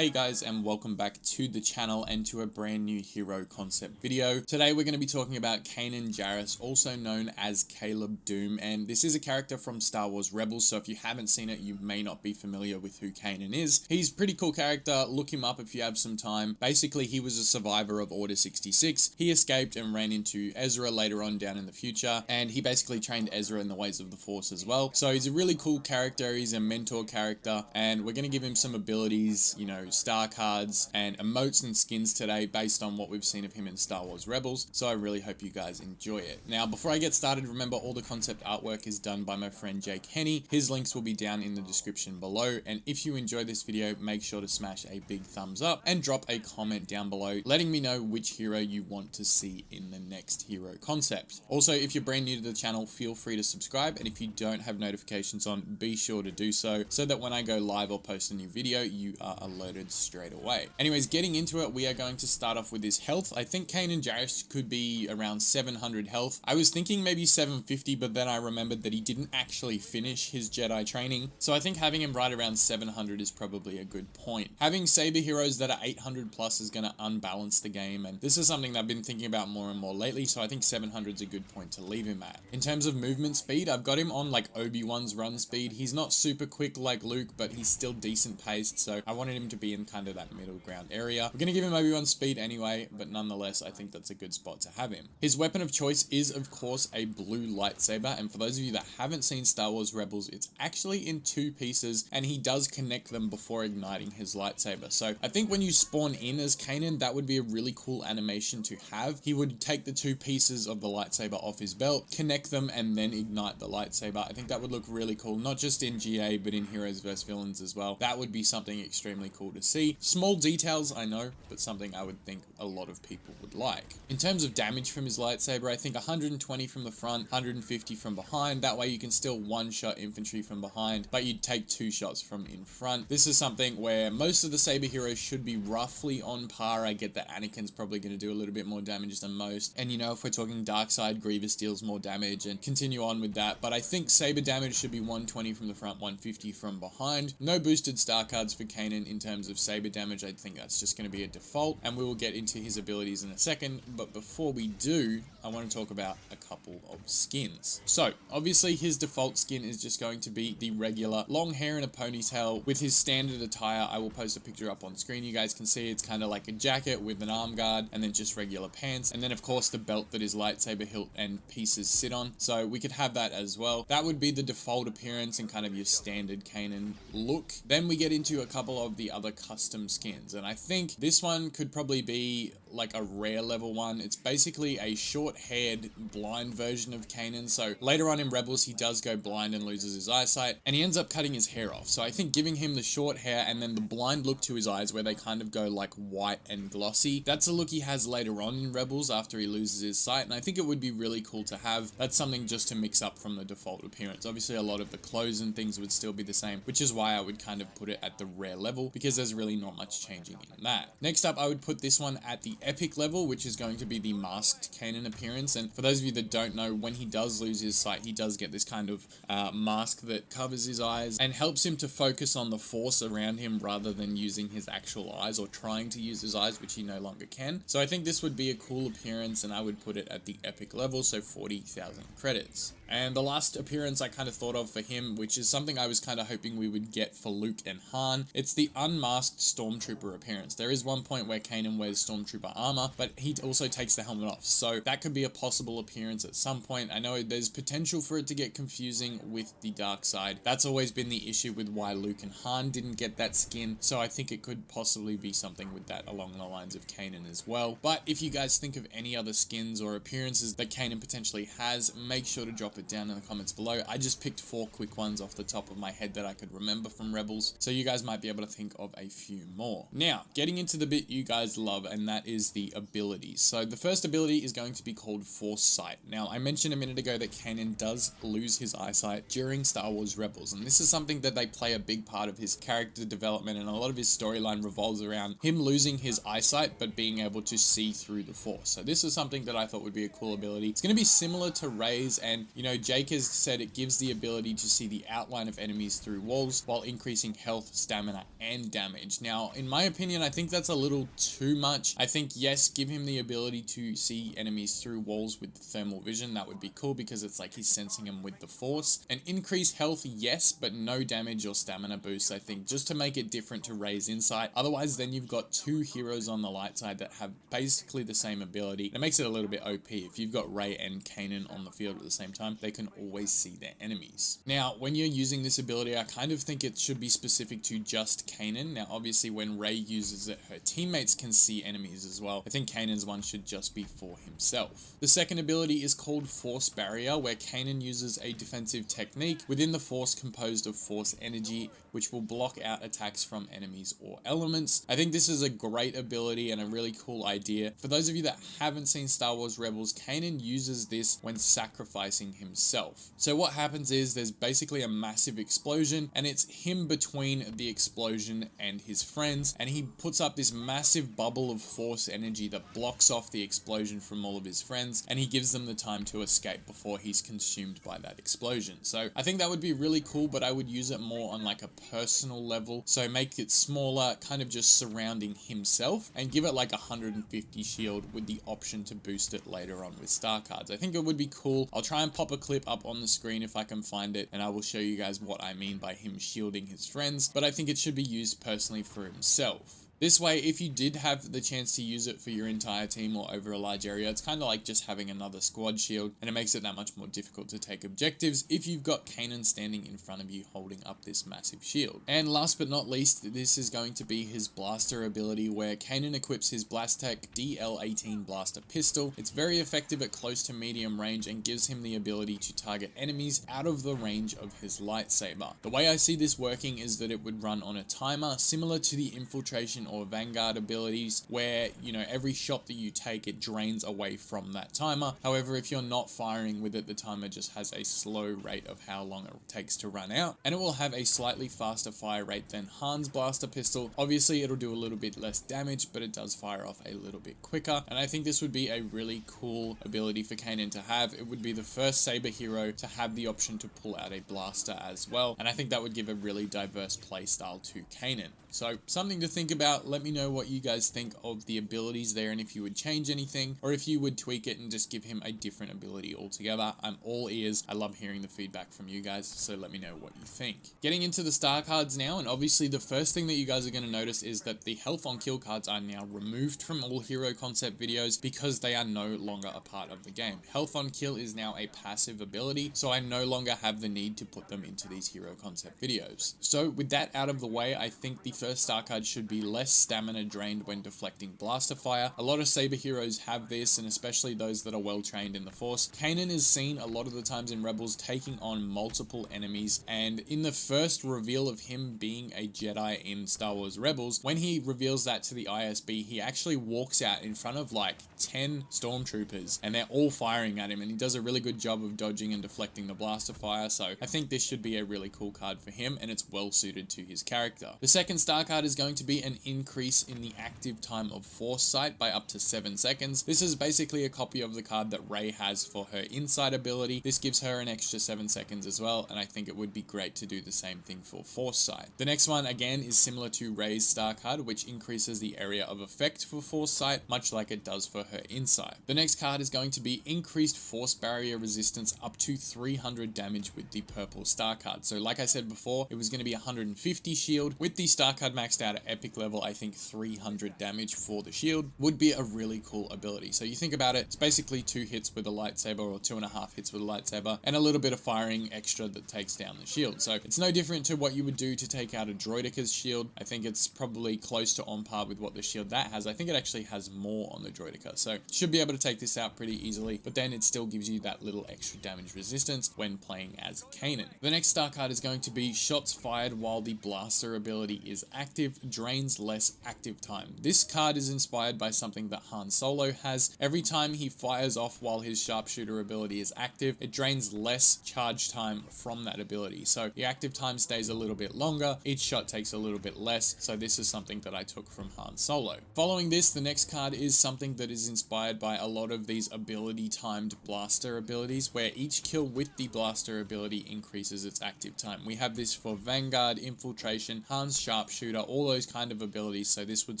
Hey guys, and welcome back to the channel and to a brand new hero concept video. Today we're going to be talking about Kanan Jarrus, also known as Caleb Dume, and this is a character from Star Wars Rebels, so if you haven't seen it, you may not be familiar with who Kanan is. He's a pretty cool character. Look him up if you have some time. Basically, he was a survivor of Order 66. He escaped and ran into Ezra later on down in the future, and he basically trained Ezra in the ways of the Force as well. So he's a really cool character. He's a mentor character, and we're going to give him some abilities, you know, star cards and emotes and skins today based on what we've seen of him in Star Wars Rebels, so I really hope you guys enjoy it. Now, before I get started, remember all the concept artwork is done by my friend Henne. His links will be down in the description below, and if you enjoy this video, make sure to smash a big thumbs up and drop a comment down below letting me know which hero you want to see in the next hero concept. Also, if you're brand new to the channel, feel free to subscribe, and if you don't have notifications on, be sure to do so that when I go live or post a new video, you are alerted straight away. Anyways, getting into it, we are going to start off with his health. I think Kanan Jarrus could be around 700 health. I was thinking maybe 750, but then I remembered that he didn't actually finish his Jedi training, so I think having him right around 700 is probably a good point. Having saber heroes that are 800 plus is going to unbalance the game, and this is something that I've been thinking about more and more lately, so I think 700 is a good point to leave him at. In terms of movement speed, I've got him on like Obi-Wan's run speed. He's not super quick like Luke, but he's still decent paced, so I wanted him to be in kind of that middle ground area. We're going to give him Obi-Wan's speed anyway, but nonetheless, I think that's a good spot to have him. His weapon of choice is, of course, a blue lightsaber, and for those of you that haven't seen Star Wars Rebels, it's actually in two pieces, and he does connect them before igniting his lightsaber. So I think when you spawn in as Kanan, that would be a really cool animation to have. He would take the two pieces of the lightsaber off his belt, connect them, and then ignite the lightsaber. I think that would look really cool, not just in GA, but in Heroes vs Villains as well. That would be something extremely cool to see. Small details, I know, but something I would think a lot of people would like. In terms of damage from his lightsaber, I think 120 from the front, 150 from behind. That way you can still one-shot infantry from behind, but you'd take two shots from in front. This is something where most of the saber heroes should be roughly on par. I get that Anakin's probably going to do a little bit more damage than most, and you know, if we're talking dark side, Grievous deals more damage, and continue on with that, but I think saber damage should be 120 from the front, 150 from behind. No boosted star cards for Kanan in terms of saber damage. I think that's just going to be a default, and we will get into his abilities in a second, but before we do, I want to talk about a couple of skins. So obviously his default skin is just going to be the regular long hair and a ponytail with his standard attire. I will post a picture up on screen. You guys can see it's kind of like a jacket with an arm guard and then just regular pants, and then of course the belt that his lightsaber hilt and pieces sit on, so we could have that as well. That would be the default appearance and kind of your standard Kanan look. Then we get into a couple of the other custom skins, and I think this one could probably be like a rare level one. It's basically a short-haired blind version of Kanan. So later on in Rebels, he does go blind and loses his eyesight, and he ends up cutting his hair off. So I think giving him the short hair and then the blind look to his eyes where they kind of go like white and glossy, that's a look he has later on in Rebels after he loses his sight, and I think it would be really cool to have. That's something just to mix up from the default appearance. Obviously a lot of the clothes and things would still be the same, which is why I would kind of put it at the rare level, because there's really not much changing in that. Next up, I would put this one at the epic level, which is going to be the masked Kanan appearance. And for those of you that don't know, when he does lose his sight, he does get this kind of mask that covers his eyes and helps him to focus on the Force around him rather than using his actual eyes or trying to use his eyes, which he no longer can. So I think this would be a cool appearance, and I would put it at the epic level, so 40,000 credits. And the last appearance I kind of thought of for him, which is something I was kind of hoping we would get for Luke and Han, it's the unmasked Stormtrooper appearance. There is one point where Kanan wears Stormtrooper armor, but he also takes the helmet off, so that could be a possible appearance at some point. I know there's potential for it to get confusing with the dark side. That's always been the issue with why Luke and Han didn't get that skin, so I think it could possibly be something with that along the lines of Kanan as well. But if you guys think of any other skins or appearances that Kanan potentially has, make sure to drop it down in the comments below. I just picked 4 quick ones off the top of my head that I could remember from Rebels, so you guys might be able to think of a few more. Now, getting into the bit you guys love, and that is the abilities. So the first ability is going to be called Force Sight. Now, I mentioned a minute ago that Kanan does lose his eyesight during Star Wars Rebels, and this is something that they play a big part of his character development, and a lot of his storyline revolves around him losing his eyesight but being able to see through the Force. So this is something that I thought would be a cool ability. It's going to be similar to Rey's, and you know, Jake has said it gives the ability to see the outline of enemies through walls while increasing health, stamina, and damage damage. Now, in my opinion, I think that's a little too much. I think, yes, give him the ability to see enemies through walls with thermal vision. That would be cool because it's like he's sensing them with the force. And increase health, yes, but no damage or stamina boost, I think, just to make it different to Rey's insight. Otherwise, then you've got two heroes on the light side that have basically the same ability. It makes it a little bit OP. If you've got Rey and Kanan on the field at the same time, they can always see their enemies. Now, when you're using this ability, I kind of think it should be specific to just Kanan. Now, obviously, when Rey uses it, her teammates can see enemies as well. I think Kanan's one should just be for himself. The second ability is called Force Barrier, where Kanan uses a defensive technique within the force composed of force energy, which will block out attacks from enemies or elements. I think this is a great ability and a really cool idea. For those of you that haven't seen Star Wars Rebels, Kanan uses this when sacrificing himself. So what happens is there's basically a massive explosion, and it's him between the explosion and his friends, and he puts up this massive bubble of force energy that blocks off the explosion from all of his friends, and he gives them the time to escape before he's consumed by that explosion. So I think that would be really cool, but I would use it more on like a personal level. So make it smaller, kind of just surrounding himself, and give it like 150 shield with the option to boost it later on with star cards. I think it would be cool. I'll try and pop a clip up on the screen if I can find it, and I will show you guys what I mean by him shielding his friends, but I think it should be used personally for himself. This way, if you did have the chance to use it for your entire team or over a large area, it's kind of like just having another squad shield, and it makes it that much more difficult to take objectives if you've got Kanan standing in front of you holding up this massive shield. And last but not least, this is going to be his blaster ability, where Kanan equips his Blastech DL-18 blaster pistol. It's very effective at close to medium range and gives him the ability to target enemies out of the range of his lightsaber. The way I see this working is that it would run on a timer, similar to the infiltration or vanguard abilities, where, you know, every shot that you take, it drains away from that timer. However, if you're not firing with it, the timer just has a slow rate of how long it takes to run out, and it will have a slightly faster fire rate than Han's blaster pistol. Obviously, it'll do a little bit less damage, but it does fire off a little bit quicker, and I think this would be a really cool ability for Kanan to have. It would be the first Saber hero to have the option to pull out a blaster as well, and I think that would give a really diverse playstyle to Kanan. So something to think about. Let me know what you guys think of the abilities there, and if you would change anything, or if you would tweak it and just give him a different ability altogether. I'm all ears. I love hearing the feedback from you guys, so let me know what you think. Getting into the star cards now, and obviously the first thing that you guys are going to notice is that the health on kill cards are now removed from all hero concept videos because they are no longer a part of the game. Health on kill is now a passive ability, so I no longer have the need to put them into these hero concept videos. So with that out of the way, I think the first star card should be less stamina drained when deflecting blaster fire. A lot of Saber heroes have this, and especially those that are well trained in the Force. Kanan is seen a lot of the times in Rebels taking on multiple enemies, and in the first reveal of him being a Jedi in Star Wars Rebels, when he reveals that to the ISB, he actually walks out in front of like 10 stormtroopers, and they're all firing at him, and he does a really good job of dodging and deflecting the blaster fire. So I think this should be a really cool card for him, and it's well suited to his character. The second star card is going to be an increase in the active time of Force Sight by up to 7 seconds. This is basically a copy of the card that Rey has for her Insight ability. This gives her an extra 7 seconds as well, and I think it would be great to do the same thing for Force Sight. The next one, again, is similar to Rey's star card, which increases the area of effect for Force Sight, much like it does for her Insight. The next card is going to be increased Force Barrier resistance up to 300 damage with the purple star card. So like I said before, it was going to be 150 shield. With the star card maxed out at epic level, I think 300 damage for the shield would be a really cool ability. So you think about it, it's basically 2 hits with a lightsaber, or 2.5 hits with a lightsaber, and a little bit of firing extra that takes down the shield. So it's no different to what you would do to take out a droideca's shield. I think it's probably close to on par with what the shield that has. I think it actually has more on the droideka, so should be able to take this out pretty easily, but then it still gives you that little extra damage resistance when playing as Kanan. The next star card is going to be shots fired while the blaster ability is active, drains less active time. This card is inspired by something that Han Solo has. Every time he fires off while his sharpshooter ability is active, it drains less charge time from that ability. So the active time stays a little bit longer, each shot takes a little bit less, so this is something that I took from Han Solo. Following this, the next card is something that is inspired by a lot of these ability timed blaster abilities, where each kill with the blaster ability increases its active time. We have this for Vanguard, Infiltration, Han's Sharpshooter, all those kind of abilities, so this would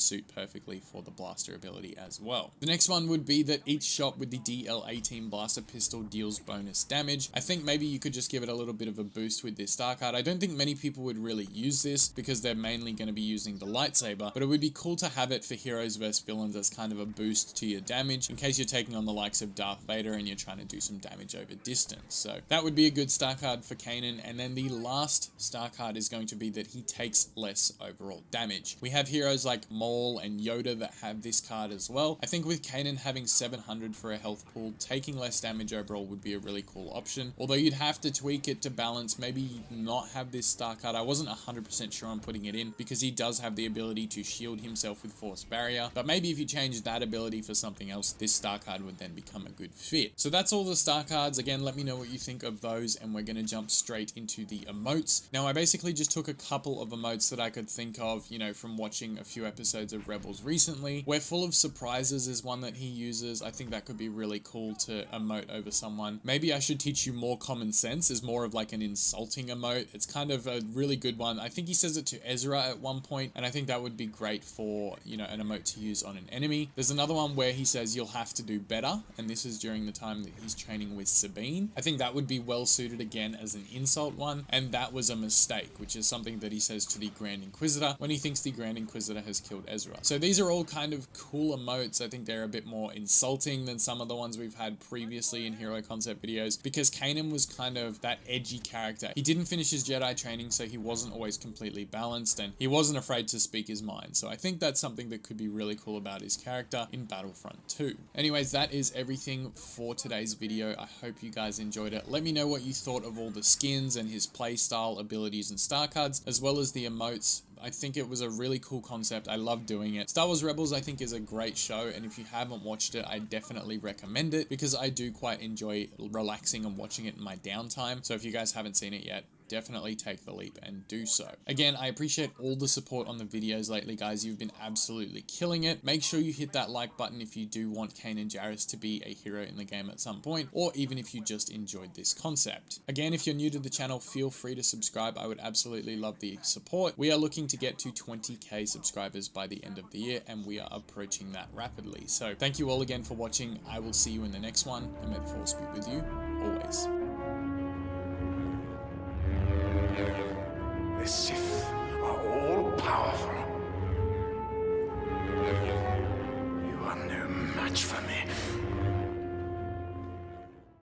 suit perfectly for the blaster ability as well. The next one would be that each shot with the DL-18 blaster pistol deals bonus damage. I think maybe you could just give it a little bit of a boost with this star card. I don't think many people would really use this because they're mainly going to be using the lightsaber, but it would be cool to have it for heroes versus villains as kind of a boost to your damage in case you're taking on the likes of Darth Vader and you're trying to do some damage over distance. So that would be a good star card for Kanan. And then the last star card is going to be that he takes less overall damage. We have heroes like Maul and Yoda that have this card as well. I think with Kanan having 700 for a health pool, taking less damage overall would be a really cool option. Although you'd have to tweak it to balance, maybe not have this star card. I wasn't 100% sure on putting it in because he does have the ability to shield himself with Force Barrier. But maybe if you change that ability for something else, this star card would then become a good fit. So that's all the star cards. Again, let me know what you think of those, and we're going to jump straight into the emotes. Now, I basically just took a couple of emotes that I could think of, you know, from watching a few episodes of Rebels recently. Where Full of Surprises is one that he uses. I think that could be really cool to emote over someone. Maybe I should teach you more common sense is more of like an insulting emote. It's kind of a really good one. I think he says it to Ezra at one point, and I think that would be great for, you know, an emote to use on an enemy. There's another one where he says you'll have to do better, and this is during the time that he's training with Sabine. I think that would be well suited again as an insult one, and that was a mistake, which is something that he says to the Grand Inquisitor when he thinks the Grand Inquisitor has killed Ezra. So these are all kind of cool emotes. I think they're a bit more insulting than some of the ones we've had previously in hero concept videos, because Kanan was kind of that edgy character. He didn't finish his Jedi training, so he wasn't always completely balanced, and he wasn't afraid to speak his mind. So I think that's something that could be really cool about his character in Battlefront 2. Anyways, that is everything for today's video. I hope you guys enjoyed it. Let me know what you thought of all the skins and his playstyle, abilities, and star cards, as well as the emotes. I think it was a really cool concept. I love doing it. Star Wars Rebels, I think, is a great show, and if you haven't watched it, I definitely recommend it because I do quite enjoy relaxing and watching it in my downtime. So if you guys haven't seen it yet, definitely take the leap and do so. Again, I appreciate all the support on the videos lately, guys. You've been absolutely killing it. Make sure you hit that like button if you do want Kanan Jarrus to be a hero in the game at some point, or even if you just enjoyed this concept. Again, if you're new to the channel, feel free to subscribe. I would absolutely love the support. We are looking to get to 20k subscribers by the end of the year, and we are approaching that rapidly. So thank you all again for watching. I will see you in the next one, and may the Force be with you always. The Sith are all powerful. You are no match for me.